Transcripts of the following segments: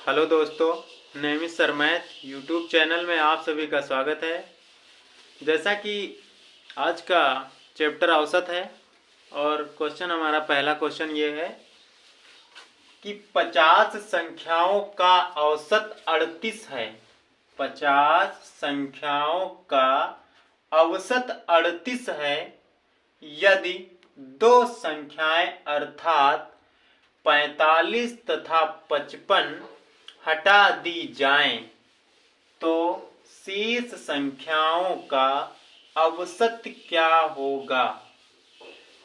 Hello दोस्तों, नेमिस sir math YouTube channel में आप सभी का स्वागत है। जैसा कि आज का चैप्टर औसत है और क्वेश्चन हमारा पहला क्वेश्चन ये है कि 50 संख्याओं का औसत 38 है। 50 संख्याओं का औसत 38 है यदि दो संख्याएं अर्थात 45 तथा 55 हटा दी जाएं तो शेष संख्याओं का औसत क्या होगा।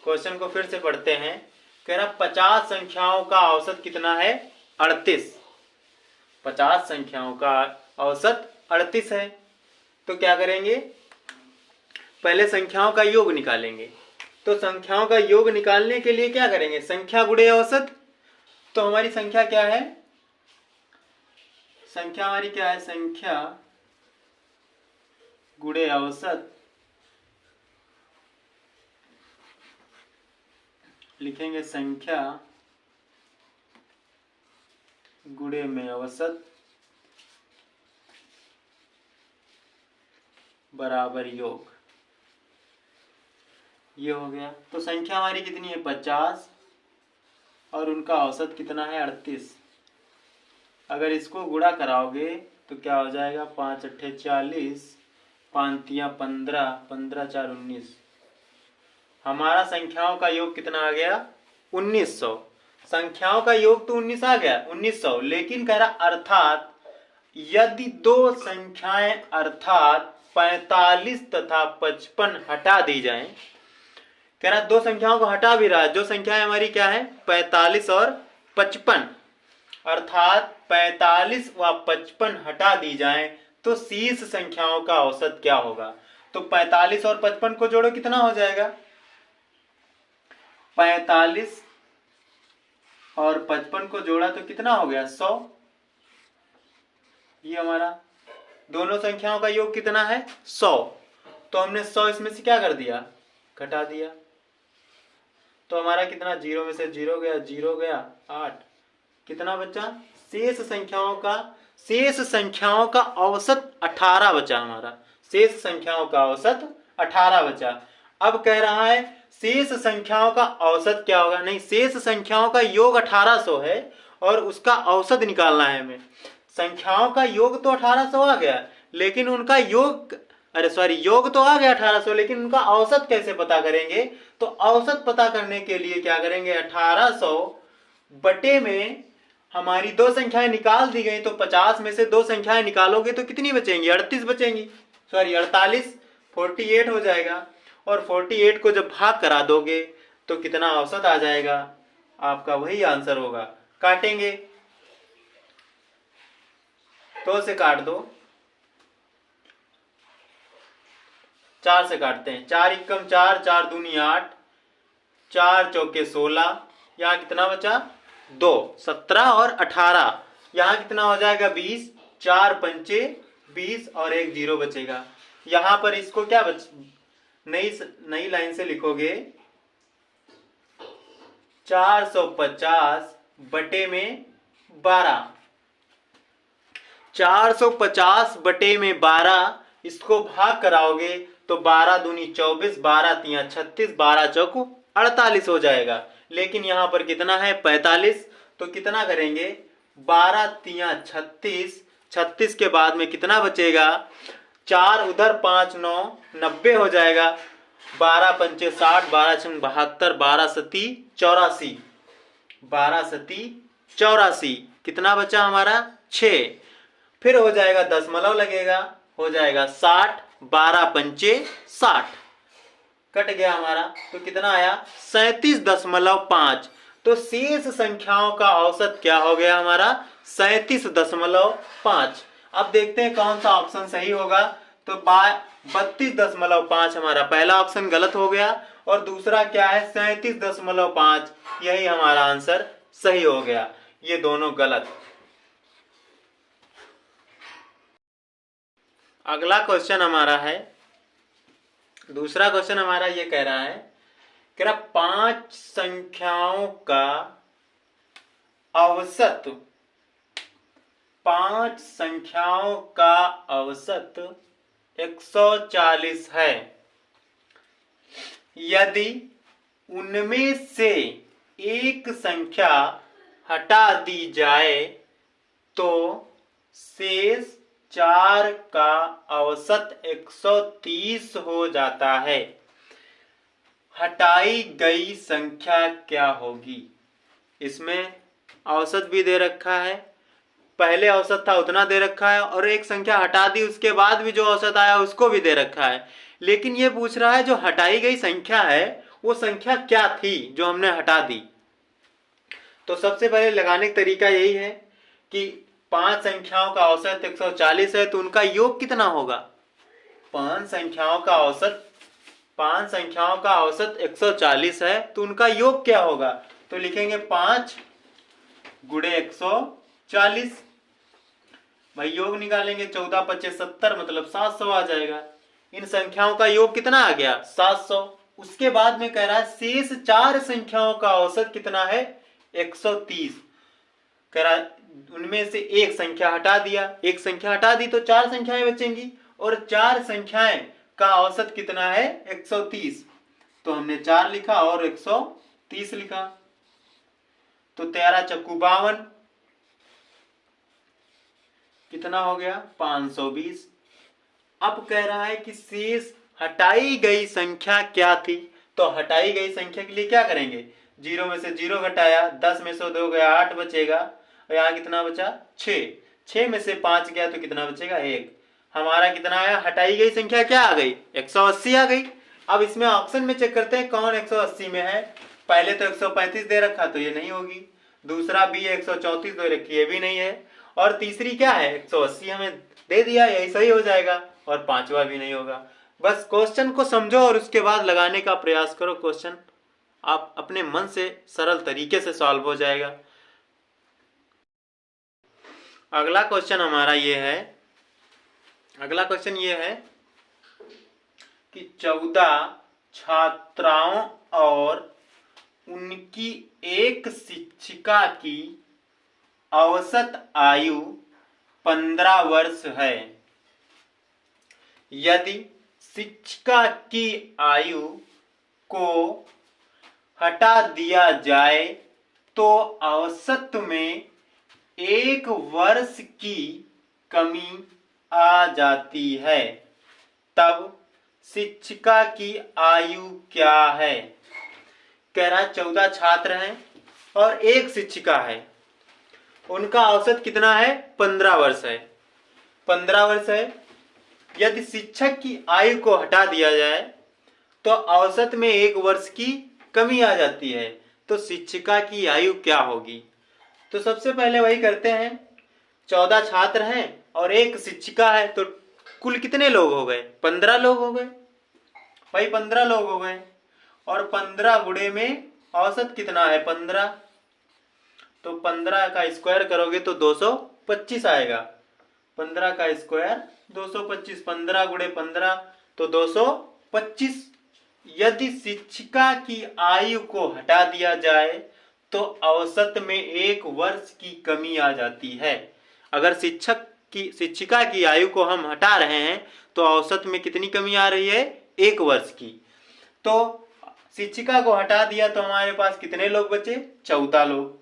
क्वेश्चन को फिर से पढ़ते हैं। कह रहा 50 संख्याओं का औसत कितना है? 38। 50 संख्याओं का औसत 38 है तो क्या करेंगे? पहले संख्याओं का योग निकालेंगे। तो संख्याओं का योग निकालने के लिए क्या करेंगे? संख्या गुणे औसत। तो हमारी संख्या क्या है? संख्या हमारी क्या है? संख्या गुणे औसत। लिखेंगे संख्या गुणे में औसत बराबर योग। ये हो गया। तो संख्या हमारी कितनी है? 50 और उनका औसत कितना है? 38। अगर इसको गुणा कराओगे तो क्या हो जाएगा? 5 अट्ठे 40, 5 तियां 15, 15 4 19। हमारा संख्याओं का योग कितना आ गया? 1900। संख्याओं का योग तो 19 आ गया, 1900। लेकिन कह रहा अर्थात यदि दो संख्याएं अर्थात 45 तथा 55 हटा दी जाएं। कह रहा दो संख्याओं को हटा भी रहा है। जो संख्याएं हमारी क्या है? 45 और 55। अर्थात 45 व 55 हटा दी जाएं तो शेष संख्याओं का औसत क्या होगा। तो 45 और 55 को जोड़ो, कितना हो जाएगा? 45 और 55 को जोड़ा तो कितना हो गया? 100। ये हमारा दोनों संख्याओं का योग कितना है? 100। तो हमने 100 इसमें से क्या कर दिया? घटा दिया। तो हमारा कितना? 0 में से 0 गया, 0 गया 8। कितना बचा? शेष संख्याओं का औसत 18 बचा। हमारा शेष संख्याओं का औसत 18 बचा। अब कह रहा है शेष संख्याओं का औसत क्या होगा? नहीं, शेष संख्याओं का योग 1800 है और उसका औसत निकालना है हमें। संख्याओं का योग तो 1800 आ गया, लेकिन उनका योग योग तो आ गया 1800, लेकिन उनका औसत कैसे पता करेंगे? तो औसत पता करने के लिए क्या करेंगे? 1800 बटे में हमारी दो संख्याएं निकाल दी गई। तो 50 में से दो संख्याएं निकालोगे तो कितनी बचेंगी? 38 बचेंगी। 48, 48 हो जाएगा। और 48 को जब भाग करा दोगे तो कितना औसत आ जाएगा? आपका वही आंसर होगा। काटेंगे, 2 से काट दो, 4 से काटते हैं। 4 एकम 4, 4 दूनी 8, 4 चौके 16। यहाँ कितना बचा? 2, 17 और 18। यहाँ कितना हो जाएगा? 20। 4 पंचे 20 और एक 0 बचेगा। यहाँ पर इसको क्या नई लाइन से लिखोगे 450 बटे में 12। 450 बटे में 12, इसको भाग कराओगे तो 12 दूनी 24, 12 तियां 36, 12 चौको 48 हो जाएगा। लेकिन यहां पर कितना है? 45। तो कितना करेंगे? 12 तियां 36, 36 के बाद में कितना बचेगा? 4 उधर, 5 9 90 हो जाएगा। 12 पंचे 60, 12 छंग 72, 12 सती 84। 12 सती 84। कितना बचा हमारा? 6। फिर हो जाएगा दशमलव लगेगा, हो जाएगा 60। 12 पंचे 60, कट गया हमारा। तो कितना आया? 37.5। तो शेष संख्याओं का औसत क्या हो गया हमारा? 37.5। अब देखते हैं कौन सा ऑप्शन सही होगा। तो 32.5 हमारा पहला ऑप्शन गलत हो गया और दूसरा क्या है? 37.5। यही हमारा आंसर सही हो गया। ये दोनों गलत। अगला क्वेश्चन हमारा है, दूसरा क्वेश्चन हमारा ये कह रहा है कि 5 संख्याओं का औसत 5 संख्याओं का औसत 140 है। यदि उनमें से एक संख्या हटा दी जाए तो शेष 4 का औसत 130 हो जाता है। हटाई गई संख्या क्या होगी? इसमें औसत भी दे रखा है, पहले औसत था उतना दे रखा है, और एक संख्या हटा दी उसके बाद भी जो औसत आया उसको भी दे रखा है। लेकिन ये पूछ रहा है जो हटाई गई संख्या है वो संख्या क्या थी जो हमने हटा दी। तो सबसे पहले लगाने का तरीका यही है कि 5 संख्याओं का औसत 140 है तो उनका योग कितना होगा? 5 संख्याओं का औसत 140 है तो उनका योग क्या होगा? तो लिखेंगे 5 गुणे 140। भाई योग निकालेंगे, 14 25 70 मतलब 700 आ जाएगा। इन संख्याओं का योग कितना आ गया? 700। उसके बाद में कह रहा है शेष 4 संख्याओं का औसत कितना है? 130। कह रहा है उनमें से एक संख्या हटा दिया, एक संख्या हटा दी तो 4 संख्याएं बचेंगी, और 4 संख्याएं का औसत कितना है? 130। तो हमने 4 लिखा और 130 लिखा, तो 13 चक्कू 52 कितना हो गया? 520। अब कह रहा है कि शेष हटाई गई संख्या क्या थी? तो हटाई गई संख्या के लिए क्या करेंगे? 0 में से 0 घटाया, 10 में से 2 गया, 8 बचेगा, और यहाँ कितना बचा? 6। 6 में से 5 गया तो कितना बचेगा? 1। हमारा कितना आया? हटाई गई संख्या क्या आ गई? 180 आ गई। अब इसमें ऑप्शन में चेक करते हैं कौन 180 में है। पहले तो 135 दे रखा तो ये नहीं होगी, दूसरा भी 134 दे रखी है भी नहीं है, और तीसरी क्या है? 180 हमें दे दिया, यही सही हो जाएगा, और पांचवा भी नहीं होगा। बस क्वेश्चन को समझो और उसके बाद लगाने का प्रयास करो। क्वेश्चन आप अपने मन से सरल तरीके से सॉल्व हो जाएगा। अगला क्वेश्चन हमारा ये है, अगला क्वेश्चन ये है कि 14 छात्राओं और उनकी एक शिक्षिका की औसत आयु 15 वर्ष है। यदि शिक्षिका की आयु को हटा दिया जाए तो औसत में 1 वर्ष की कमी आ जाती है, तब शिक्षिका की आयु क्या है? कह रहा 14 छात्र हैं और एक शिक्षिका है, उनका औसत कितना है? 15 वर्ष है। 15 वर्ष है। यदि शिक्षक की आयु को हटा दिया जाए तो औसत में 1 वर्ष की कमी आ जाती है, तो शिक्षिका की आयु क्या होगी? तो सबसे पहले वही करते हैं, 14 छात्र हैं और एक शिक्षिका है, तो कुल कितने लोग हो गए? 15 लोग हो गए। भाई 15 लोग हो गए, और 15 गुणे में औसत कितना है? 15। तो 15 का स्क्वायर करोगे तो 225 आएगा। 15 का स्क्वायर 225, 15 गुणे 15 तो 225। यदि शिक्षिका की आयु को हटा दिया जाए तो औसत में 1 वर्ष की कमी आ जाती है। अगर शिक्षिका की आयु को हम हटा रहे हैं तो औसत में कितनी कमी आ रही है? 1 वर्ष की। तो शिक्षिका को हटा दिया तो हमारे पास कितने लोग बचे? 14 लोग।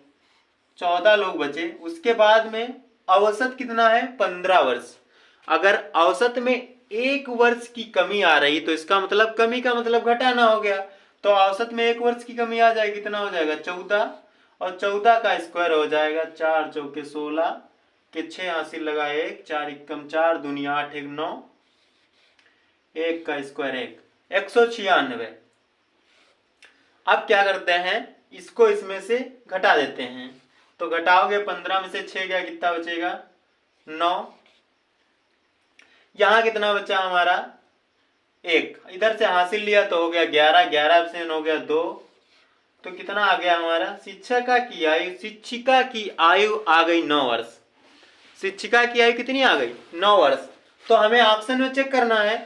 14 लोग बचे। उसके बाद में औसत कितना है? 15 वर्ष। अगर औसत में 1 वर्ष की कमी आ रही तो इसका मतलब कमी का मतलब घटाना हो गया, तो औसत में 1 वर्ष की कमी आ जाएगी। कितना हो जाएगा? 14, और 14 का स्क्वायर हो जाएगा 4 चौके 16 के 6 हासिल लगा 1, 4 एकम 4 दुनिया 8 1 9, 1 का स्क्वायर 1, 196। अब क्या करते हैं, इसको इसमें से घटा देते हैं। तो घटाओगे 15 में से 6 गया, कितना बचेगा? 9। यहां कितना बचा हमारा? 1। इधर से हासिल लिया तो हो गया 11, 11 से हो गया 2, तो कितना आ गया हमारा? शिक्षिका की आयु आ गई 9 वर्ष। शिक्षिका की आयु कितनी आ गई? 9 वर्ष। तो हमें ऑप्शन में चेक करना है,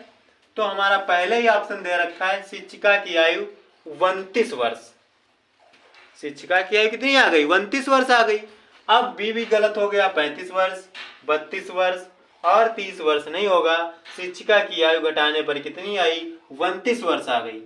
तो हमारा पहले ही ऑप्शन दे रखा है शिक्षिका की आयु 29 वर्ष। शिक्षिका की आयु कितनी आ गई? 29 वर्ष आ गई। अब बी भी गलत हो गया, 35 वर्ष, 32 वर्ष और 30 वर्ष नहीं होगा। शिक्षिका की आयु घटाने पर कितनी आई? 29 वर्ष आ गई।